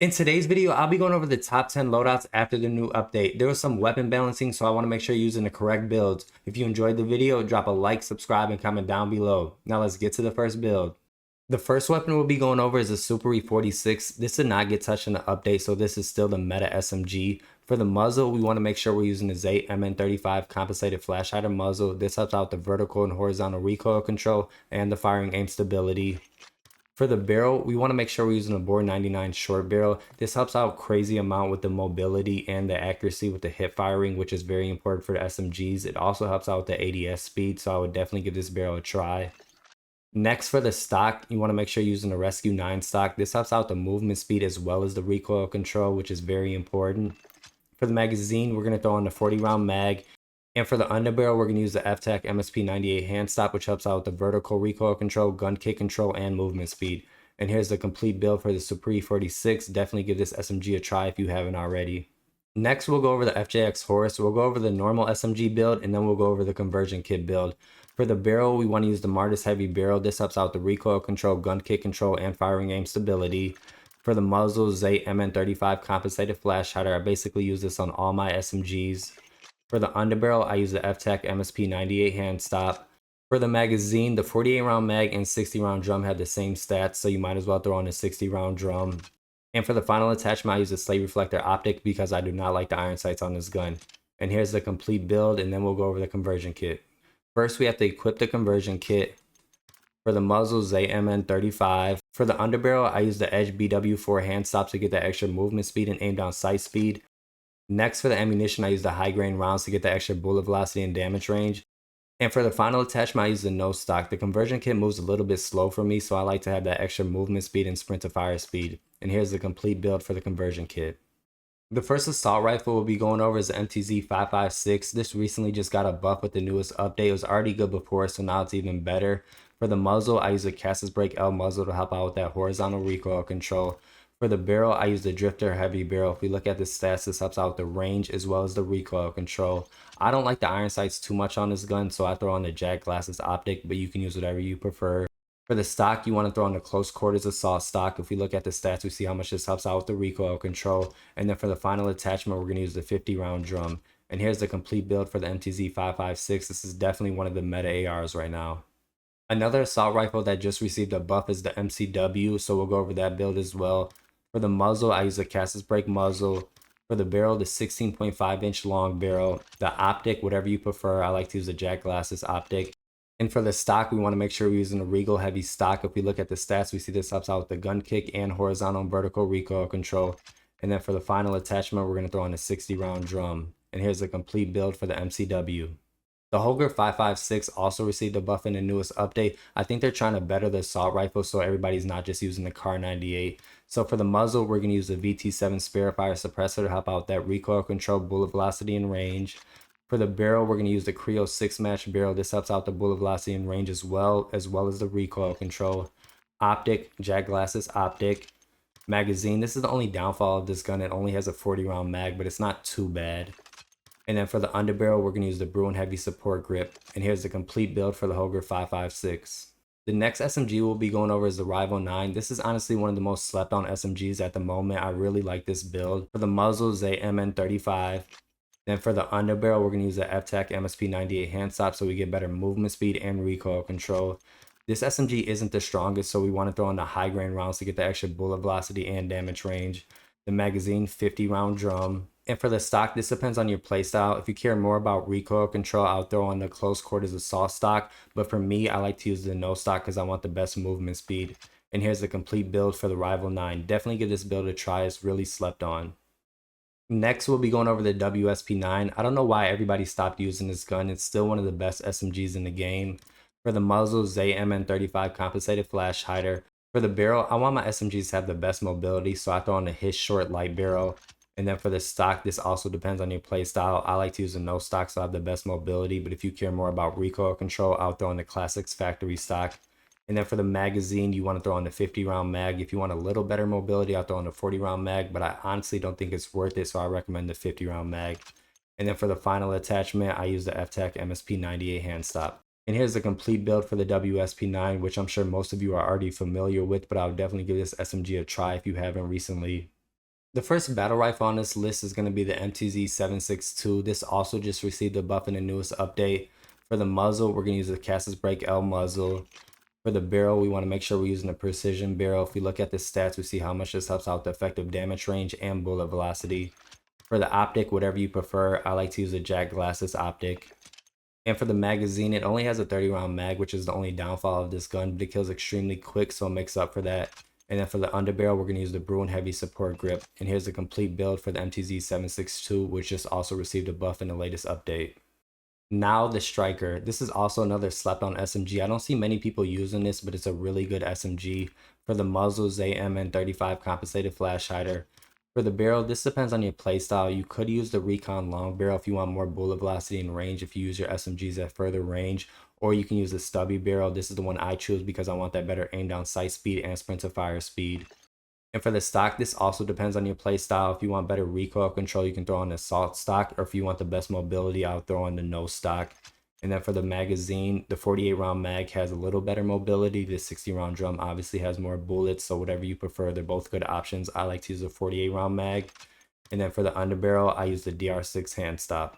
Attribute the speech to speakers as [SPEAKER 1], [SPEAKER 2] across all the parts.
[SPEAKER 1] In today's video, I'll be going over the top 10 loadouts after the new update. There was some weapon balancing, so I want to make sure you're using the correct builds. If you enjoyed the video, drop a like, subscribe, and comment down below. Now let's get to the first build. The first weapon we'll be going over is the Super E46. This did not get touched in the update, so this is still the meta SMG. For the muzzle, we want to make sure we're using the Zate MN35 compensated flash hider muzzle. This helps out the vertical and horizontal recoil control and the firing aim stability. For the barrel, we want to make sure we're using a bore 99 short barrel. This helps out crazy amount with the mobility and the accuracy with the hip firing, which is very important for the SMGs. It also helps out with the ADS speed, so I would definitely give this barrel a try. Next, for the stock, you want to make sure you're using a Rescue 9 stock. This helps out the movement speed as well as the recoil control, which is very important. For the magazine, we're going to throw on the 40 round mag. And for the underbarrel, we're going to use the FTAC MSP98 hand stop, which helps out with the vertical recoil control, gun kick control, and movement speed. And here's the complete build for the Super E46. Definitely give this SMG a try if you haven't already. Next, we'll go over the FJX Horse. We'll go over the normal SMG build, and then we'll go over the conversion kit build. For the barrel, we want to use the Martis Heavy Barrel. This helps out the recoil control, gun kick control, and firing aim stability. For the muzzle, Zate MN35 compensated flash hider. I basically use this on all my SMGs. For the underbarrel, I use the FTAC MSP98 hand stop. For the magazine, the 48 round mag and 60 round drum had the same stats, so you might as well throw on a 60 round drum. And for the final attachment, I use the slate reflector optic because I do not like the iron sights on this gun. And here's the complete build, and then we'll go over the conversion kit. First, we have to equip the conversion kit. For the muzzle, Zate MN35. For the underbarrel, I use the Edge BW4 hand stop to get that extra movement speed and aim down sight speed. Next, for the ammunition, I use the high grain rounds to get the extra bullet velocity and damage range. And for the final attachment, I use the no stock. The conversion kit moves a little bit slow for me, so I like to have that extra movement speed and sprint to fire speed. And here's the complete build for the conversion kit. The first assault rifle we'll be going over is the MTZ-556. This recently just got a buff with the newest update. It was already good before, so now it's even better. For the muzzle, I use the Cassis Brake L muzzle to help out with that horizontal recoil control. For the barrel, I use the Drifter Heavy Barrel. If we look at the stats, this helps out with the range as well as the recoil control. I don't like the iron sights too much on this gun, so I throw on the Jack Glasses Optic, but you can use whatever you prefer. For the stock, you want to throw on the Close Quarters Assault stock. If we look at the stats, we see how much this helps out with the recoil control. And then for the final attachment, we're going to use the 50 round drum. And here's the complete build for the MTZ-556. This is definitely one of the meta ARs right now. Another assault rifle that just received a buff is the MCW, so we'll go over that build as well. For the muzzle, I use the Cassis Brake muzzle. For the barrel, the 16.5 inch long barrel. The optic, whatever you prefer. I like to use the Jack Glasses optic. And for the stock, we want to make sure we're using a Regal Heavy stock. If we look at the stats, we see this helps out with the gun kick and horizontal and vertical recoil control. And then for the final attachment, we're going to throw on a 60 round drum. And here's the complete build for the MCW. The Holger 556 also received a buff in the newest update. I think they're trying to better the assault rifle so everybody's not just using the Kar 98. So for the muzzle, we're going to use the VT7 Spirit Fire Suppressor to help out that recoil control, bullet velocity, and range. For the barrel, we're going to use the Creo 6-match barrel. This helps out the bullet velocity and range as well as the recoil control. Optic, Jack Glasses Optic. Magazine, this is the only downfall of this gun. It only has a 40 round mag, but it's not too bad. And then for the underbarrel, we're going to use the Bruin Heavy Support Grip. And here's the complete build for the Holger 556. The next SMG we'll be going over is the Rival 9. This is honestly one of the most slept on SMGs at the moment. I really like this build. For the muzzle, Zate MN35. Then for the underbarrel, we're going to use the FTAC MSP98 hand stop so we get better movement speed and recoil control. This SMG isn't the strongest, so we want to throw in the high grain rounds to get the extra bullet velocity and damage range. The magazine, 50 round drum. And for the stock, this depends on your playstyle. If you care more about recoil control, I'll throw on the Close Quarters Assault stock. But for me, I like to use the no stock because I want the best movement speed. And here's the complete build for the Rival 9. Definitely give this build a try. It's really slept on. Next, we'll be going over the WSP9. I don't know why everybody stopped using this gun. It's still one of the best SMGs in the game. For the muzzle, Zate MN35 compensated flash hider. For the barrel, I want my SMGs to have the best mobility, so I throw on the His Short light barrel. And then for the stock, this also depends on your playstyle. I like to use a no stock so I have the best mobility, but if you care more about recoil control, I'll throw on the Classics factory stock. And then for the magazine, you want to throw on the 50 round mag. If you want a little better mobility, I'll throw on the 40 round mag, but I honestly don't think it's worth it, so I recommend the 50 round mag. And then for the final attachment, I use the FTAC MSP98 hand stop. And here's the complete build for the WSP9, which I'm sure most of you are already familiar with, but I would definitely give this SMG a try if you haven't recently. The first battle rifle on this list is going to be the MTZ-762. This also just received a buff in the newest update. For the muzzle, we're going to use the Cassis Break L muzzle. For the barrel, we want to make sure we're using a precision barrel. If we look at the stats, we see how much this helps out the effective damage range and bullet velocity. For the optic, whatever you prefer, I like to use a Jack Glasses optic. And for the magazine, it only has a 30 round mag, which is the only downfall of this gun, but it kills extremely quick, so it makes up for that. And then for the underbarrel, we're going to use the Bruin Heavy Support Grip. And here's the complete build for the MTZ-762, which just also received a buff in the latest update. Now the Striker. This is also another slept on SMG. I don't see many people using this, but it's a really good SMG. For the muzzle, ZMN35 compensated flash hider. For the barrel, this depends on your playstyle. You could use the Recon long barrel if you want more bullet velocity and range, if you use your SMGs at further range, or you can use the stubby barrel. This is the one I choose because I want that better aim down sight speed and sprint to fire speed. And for the stock, this also depends on your playstyle. If you want better recoil control, you can throw on the assault stock, or if you want the best mobility, I'll throw on the no stock. And then for the magazine, the 48 round mag has a little better mobility. The 60 round drum obviously has more bullets, so whatever you prefer, they're both good options. I like to use a 48 round mag. And then for the underbarrel, I use the DR6 hand stop.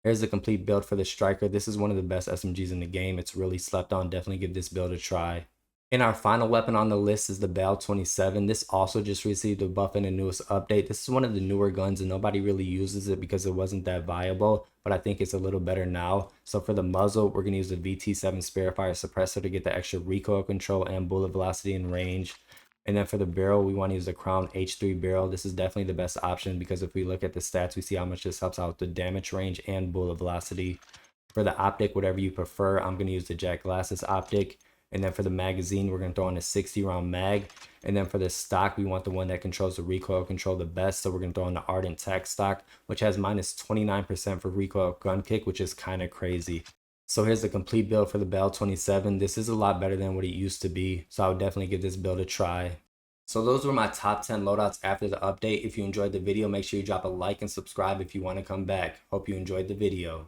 [SPEAKER 1] Here's the complete build for the Striker. This is one of the best SMGs in the game. It's really slept on. Definitely give this build a try. And our final weapon on the list is the Bal 27. This also just received a buff in the newest update. This is one of the newer guns and nobody really uses it because it wasn't that viable, but I think it's a little better now. So for the muzzle, we're going to use the VT7 Spitfire suppressor to get the extra recoil control and bullet velocity and range. And then for the barrel, we want to use the Crown H3 barrel. This is definitely the best option because if we look at the stats, we see how much this helps out the damage range and bullet velocity. For the optic, whatever you prefer, I'm going to use the Jack Glasses optic. And then for the magazine, we're going to throw in a 60 round mag. And then for the stock, we want the one that controls the recoil control the best. So we're going to throw in the Ardent Tech stock, which has minus 29% for recoil gun kick, which is kind of crazy. So here's the complete build for the Bal 27. This is a lot better than what it used to be. So I would definitely give this build a try. So those were my top 10 loadouts after the update. If you enjoyed the video, make sure you drop a like and subscribe if you want to come back. Hope you enjoyed the video.